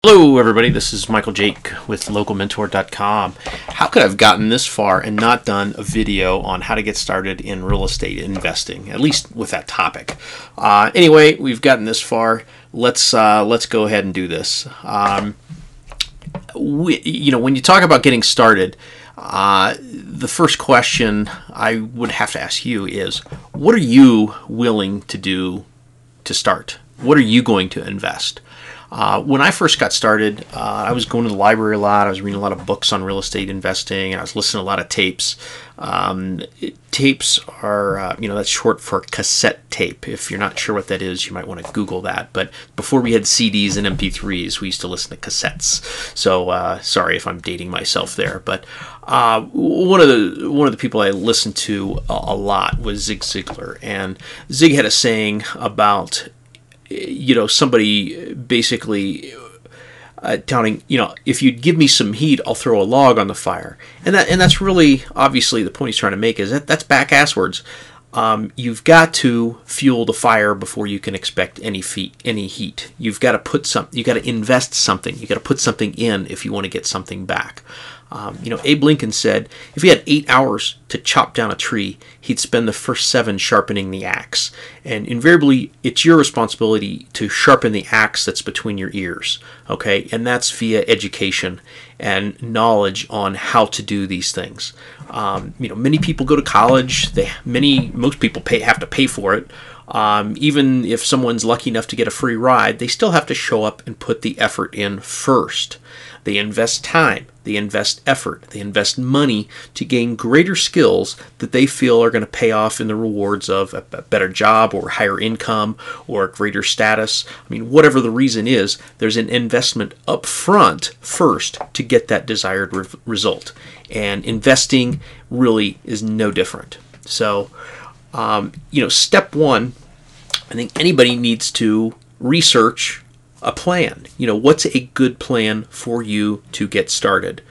Hello, everybody. This is Michael Jake with LocalMentor.com. How could I have gotten this far and not done a video on how to get started in real estate investing, at least with that topic? Anyway, we've gotten this far. Let's go ahead and do this. When you talk about getting started, the first question I would have to ask you is, what are you willing to do to start? What are you going to invest? When I first got started, I was going to the library a lot. I was reading a lot of books on real estate investing, and I was listening to a lot of tapes. Tapes are, that's short for cassette tape. If you're not sure what that is, you might want to Google that. But before we had CDs and MP3s, we used to listen to cassettes. So sorry if I'm dating myself there. But one of the people I listened to a lot was Zig Ziglar, and Zig had a saying about somebody basically telling, if you'd give me some heat, I'll throw a log on the fire. And that's really, obviously, the point he's trying to make is that's back-asswards. You've got to fuel the fire before you can expect any heat. You've got to invest something. You've got to put something in if you want to get something back. Abe Lincoln said if he had 8 hours to chop down a tree, he'd spend the first 7 sharpening the axe. And invariably, it's your responsibility to sharpen the axe that's between your ears. Okay, and that's via education and knowledge on how to do these things. Many people go to college. Most people have to pay for it. Even if someone's lucky enough to get a free ride, they still have to show up and put the effort in first. They invest time, they invest effort, they invest money to gain greater skills that they feel are going to pay off in the rewards of a better job or higher income or greater status. Whatever the reason is, there's an investment up front first to get that desired result. And investing really is no different. So, step one, I think anybody needs to research a plan. What's a good plan for you to get started?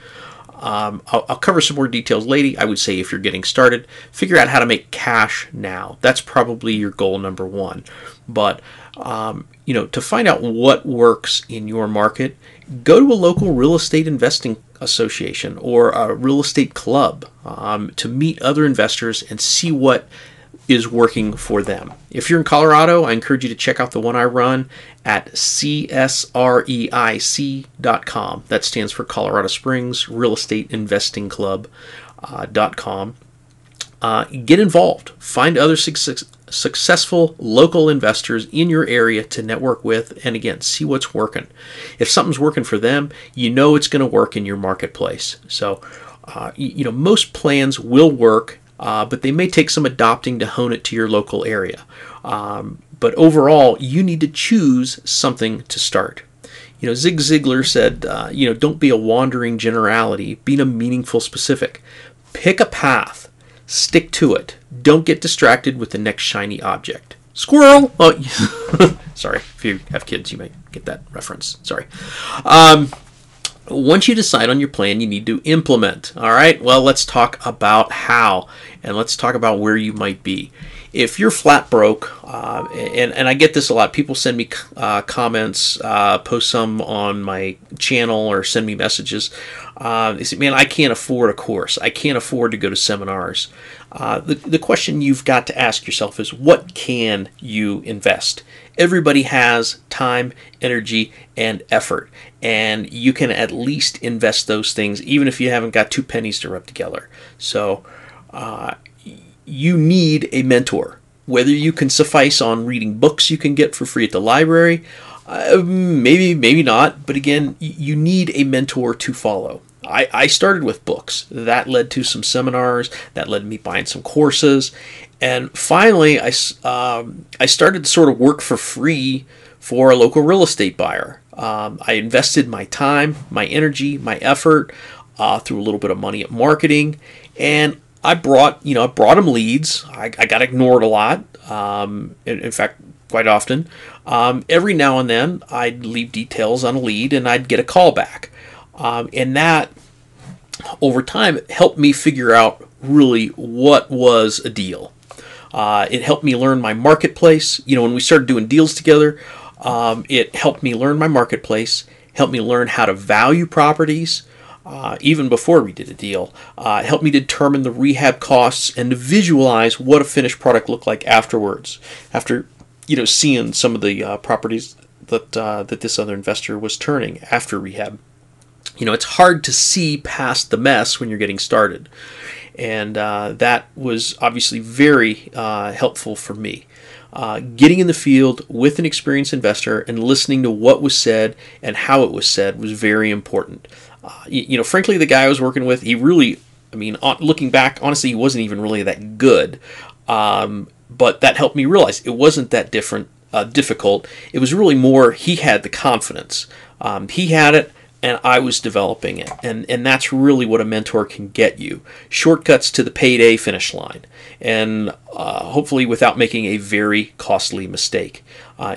I'll cover some more details later. I would say if you're getting started, figure out how to make cash now. That's probably your goal number one. But, to find out what works in your market, go to a local real estate investing association or a real estate club to meet other investors and see what is working for them. If you're in Colorado, I encourage you to check out the one I run at CSREIC.com. That stands for Colorado Springs Real Estate Investing Club.com. Get involved. Find other successful local investors in your area to network with, and again, see what's working. If something's working for them, it's going to work in your marketplace. So, most plans will work, but they may take some adopting to hone it to your local area. But overall, you need to choose something to start. Zig Ziglar said, don't be a wandering generality, be a meaningful specific. Pick a path, stick to it. Don't get distracted with the next shiny object. Squirrel! Oh, sorry, if you have kids, you might get that reference. Sorry. Once you decide on your plan, you need to implement. All right, well, let's talk about how, and let's talk about where you might be. If you're flat broke, and I get this a lot, people send me comments, post some on my channel or send me messages. They say, man, I can't afford a course. I can't afford to go to seminars. The question you've got to ask yourself is, what can you invest? Everybody has time, energy, and effort, and you can at least invest those things even if you haven't got 2 pennies to rub together. So you need a mentor. Whether you can suffice on reading books you can get for free at the library, maybe not, but again, you need a mentor to follow. I started with books. That led to some seminars. That led to me buying some courses. And finally, I started to sort of work for free for a local real estate buyer. I invested my time, my energy, my effort, through a little bit of money at marketing, and I brought them leads. I got ignored a lot. In fact, quite often. Every now and then, I'd leave details on a lead, and I'd get a call back. And that, over time, helped me figure out really what was a deal. It helped me learn my marketplace. When we started doing deals together, it helped me learn my marketplace, helped me learn how to value properties, even before we did a deal. It helped me determine the rehab costs and to visualize what a finished product looked like afterwards, after seeing some of the properties that this other investor was turning after rehab. It's hard to see past the mess when you're getting started, and that was obviously very helpful for me. Getting in the field with an experienced investor and listening to what was said and how it was said was very important. Frankly, the guy I was working with, he really, looking back, honestly, he wasn't even really that good. But that helped me realize it wasn't that difficult. It was really more he had the confidence. He had it, and I was developing it. And that's really what a mentor can get you. Shortcuts to the payday finish line. And hopefully without making a very costly mistake.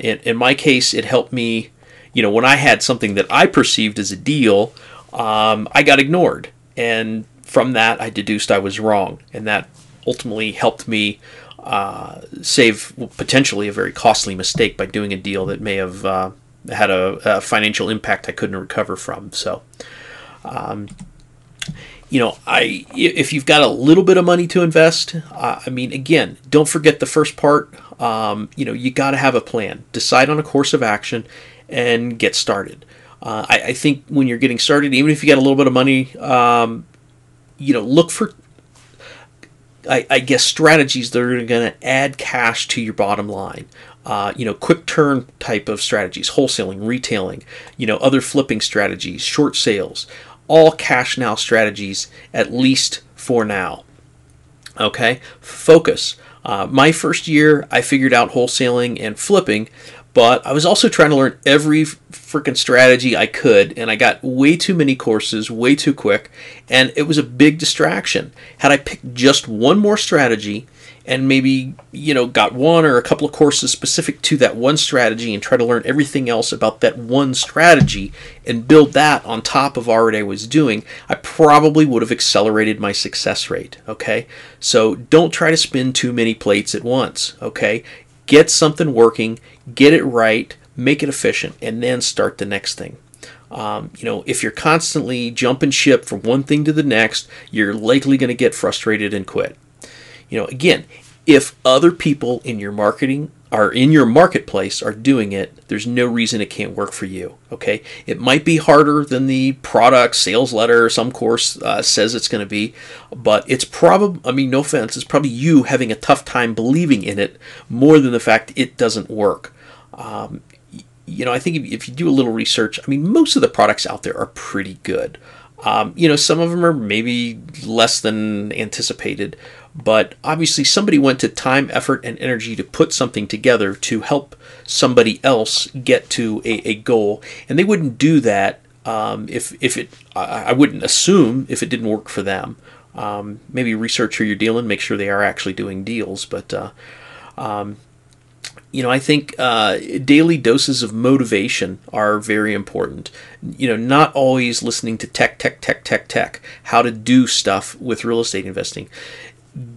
In my case, it helped me, when I had something that I perceived as a deal, I got ignored. And from that, I deduced I was wrong. And that ultimately helped me save potentially a very costly mistake by doing a deal that may have had a financial impact I couldn't recover from. So, if you've got a little bit of money to invest, again, don't forget the first part. You got to have a plan. Decide on a course of action and get started. I think when you're getting started, even if you got a little bit of money, look for, I guess, strategies that are going to add cash to your bottom line. Quick turn type of strategies, wholesaling, retailing, other flipping strategies, short sales, all cash now strategies, at least for now. Okay, focus. My first year, I figured out wholesaling and flipping, but I was also trying to learn every freaking strategy I could, and I got way too many courses, way too quick, and it was a big distraction. Had I picked just one more strategy and maybe, got one or a couple of courses specific to that one strategy and try to learn everything else about that one strategy and build that on top of what I was doing, I probably would have accelerated my success rate, okay? So don't try to spin too many plates at once, okay? Get something working, get it right, make it efficient, and then start the next thing. If you're constantly jumping ship from one thing to the next, you're likely going to get frustrated and quit. Again, if other people in your marketplace are doing it, there's no reason it can't work for you. Okay, it might be harder than the product, sales letter, or some course says it's going to be, but it's probably, no offense, it's probably you having a tough time believing in it more than the fact it doesn't work. I think if you do a little research, most of the products out there are pretty good. Some of them are maybe less than anticipated, but obviously somebody went to time, effort, and energy to put something together to help somebody else get to a goal, and they wouldn't do that I wouldn't assume if it didn't work for them. Maybe research who you're dealing, make sure they are actually doing deals, but I think daily doses of motivation are very important. Not always listening to tech, how to do stuff with real estate investing.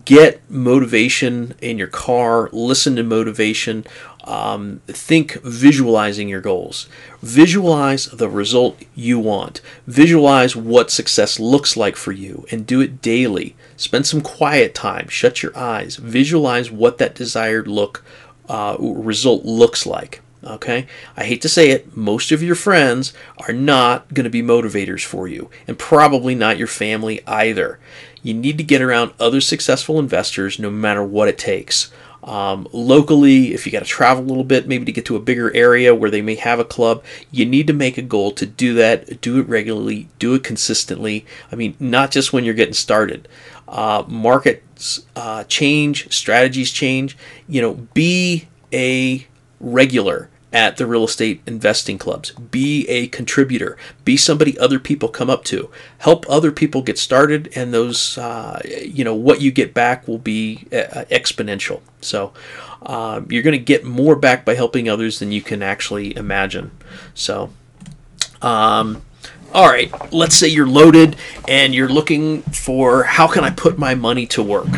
Get motivation in your car, listen to motivation, think visualizing your goals. Visualize the result you want. Visualize what success looks like for you and do it daily. Spend some quiet time, shut your eyes, visualize what that desired result looks like. Okay, I hate to say it, most of your friends are not going to be motivators for you, and probably not your family either. You need to get around other successful investors no matter what it takes. Locally, if you got to travel a little bit, maybe to get to a bigger area where they may have a club, you need to make a goal to do that, do it regularly, do it consistently. Not just when you're getting started. Markets change, strategies change. Be a regular at the real estate investing clubs. Be a contributor. Be somebody other people come up to. Help other people get started, and those, what you get back will be exponential. So you're going to get more back by helping others than you can actually imagine. So, all right, let's say you're loaded and you're looking for how can I put my money to work.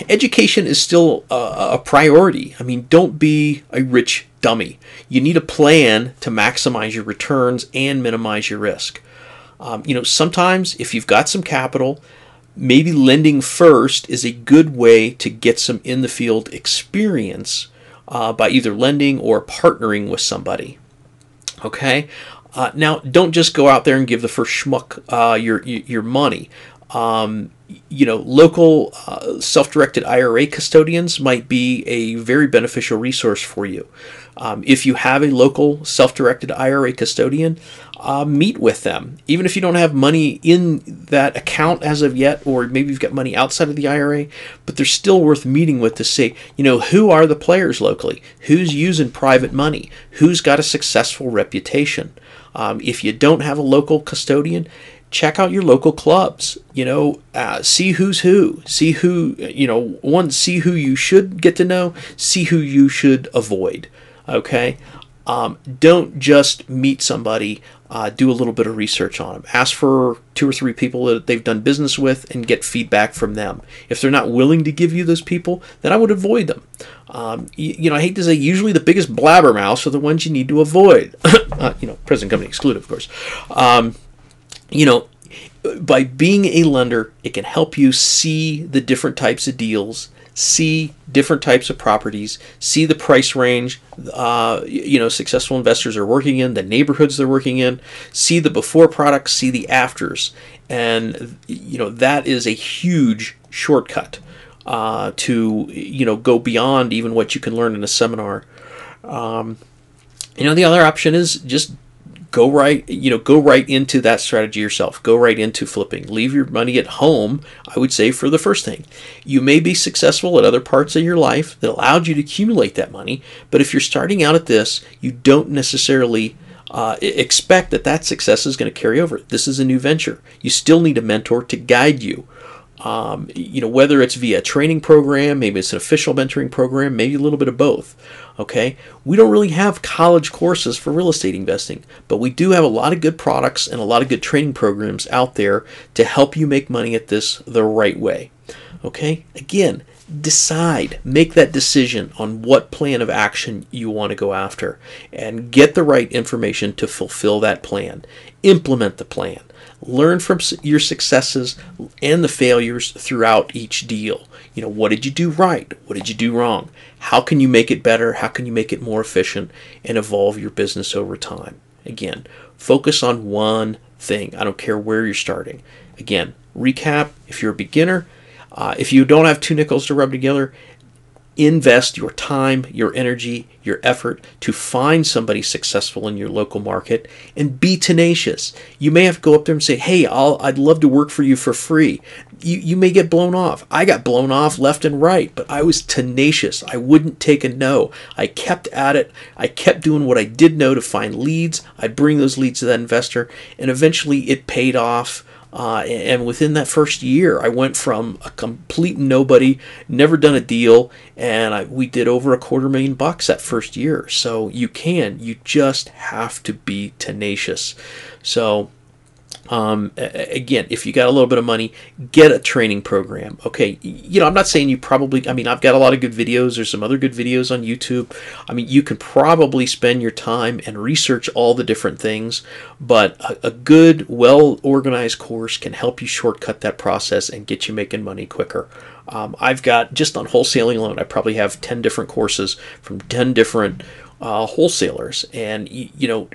Education is still a priority. Don't be a rich dummy. You need a plan to maximize your returns and minimize your risk. Sometimes if you've got some capital, maybe lending first is a good way to get some in the field experience by either lending or partnering with somebody. Okay? Now, don't just go out there and give the first schmuck your money. Local self-directed IRA custodians might be a very beneficial resource for you. If you have a local self-directed IRA custodian, meet with them. Even if you don't have money in that account as of yet, or maybe you've got money outside of the IRA, but they're still worth meeting with to say, who are the players locally? Who's using private money? Who's got a successful reputation? If you don't have a local custodian, check out your local clubs. See who's who. See who, see who you should get to know. See who you should avoid. Okay? Don't just meet somebody. Do a little bit of research on them. Ask for 2 or 3 people that they've done business with and get feedback from them. If they're not willing to give you those people, then I would avoid them. I hate to say, usually the biggest blabbermouths are the ones you need to avoid. Present company excluded, of course. By being a lender, it can help you see the different types of deals, see different types of properties, see the price range successful investors are working in, the neighborhoods they're working in, see the before products, see the afters. And that is a huge shortcut to go beyond even what you can learn in a seminar. The other option is just go right into that strategy yourself. Go right into flipping. Leave your money at home, I would say, for the first thing. You may be successful at other parts of your life that allowed you to accumulate that money, but if you're starting out at this, you don't necessarily expect that success is going to carry over. This is a new venture. You still need a mentor to guide you. Whether it's via a training program, maybe it's an official mentoring program, maybe a little bit of both. Okay, we don't really have college courses for real estate investing, but we do have a lot of good products and a lot of good training programs out there to help you make money at this the right way. Okay, again, make that decision on what plan of action you want to go after and get the right information to fulfill that plan. Implement the plan. Learn from your successes and the failures throughout each deal. What did you do right? What did you do wrong? How can you make it better? How can you make it more efficient and evolve your business over time? Again, focus on one thing. I don't care where you're starting. Again, recap, if you're a beginner, if you don't have 2 nickels to rub together, invest your time, your energy, your effort to find somebody successful in your local market and be tenacious. You may have to go up there and say, hey, I'd love to work for you for free. You may get blown off. I got blown off left and right, but I was tenacious. I wouldn't take a no. I kept at it. I kept doing what I did know to find leads. I'd bring those leads to that investor, and eventually it paid off. And within that first year, I went from a complete nobody, never done a deal, and we did over $250,000 that first year. So you just have to be tenacious. So again, if you got a little bit of money, get a training program. Okay, I'm not saying I've got a lot of good videos. There's some other good videos on YouTube. You can probably spend your time and research all the different things, but a good, well-organized course can help you shortcut that process and get you making money quicker. I've got, just on wholesaling alone, I probably have 10 different courses from 10 different wholesalers, and a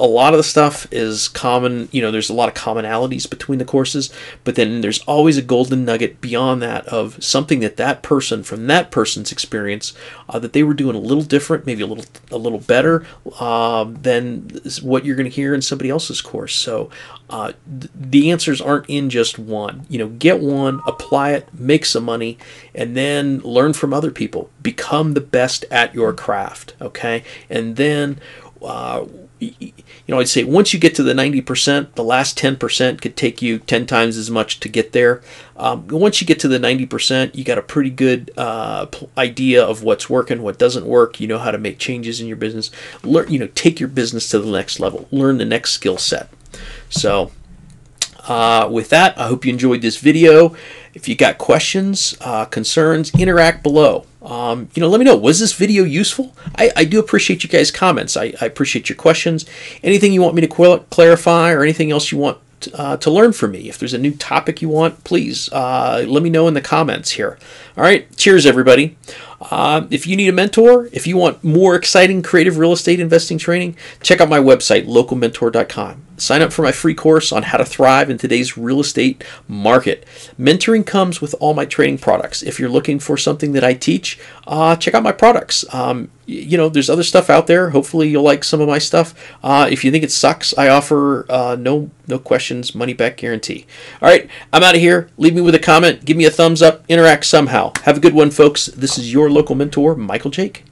lot of the stuff is common. There's a lot of commonalities between the courses, but then there's always a golden nugget beyond that of something that person, from that person's experience, that they were doing a little different, maybe a little better than what you're going to hear in somebody else's course. So the answers aren't in just one. Get one, apply it, make some money, and then learn from other people. Become the best at your craft. Okay, and then I'd say once you get to the 90%, the last 10% could take you 10 times as much to get there. Once you get to the 90%, you got a pretty good idea of what's working, what doesn't work. You know how to make changes in your business. Learn, take your business to the next level. Learn the next skill set. So, With that, I hope you enjoyed this video. If you got questions, concerns, interact below. Let me know, was this video useful? I do appreciate you guys' comments. I appreciate your questions. Anything you want me to clarify or anything else you want to learn from me. If there's a new topic you want, please let me know in the comments here. All right, cheers everybody. If you need a mentor, if you want more exciting creative real estate investing training, check out my website, localmentor.com. Sign up for my free course on how to thrive in today's real estate market. Mentoring comes with all my training products. If you're looking for something that I teach, check out my products. There's other stuff out there. Hopefully you'll like some of my stuff. If you think it sucks, I offer no questions, money back guarantee. All right, I'm out of here. Leave me with a comment. Give me a thumbs up. Interact somehow. Have a good one, folks. This is your local mentor, Michael Jake.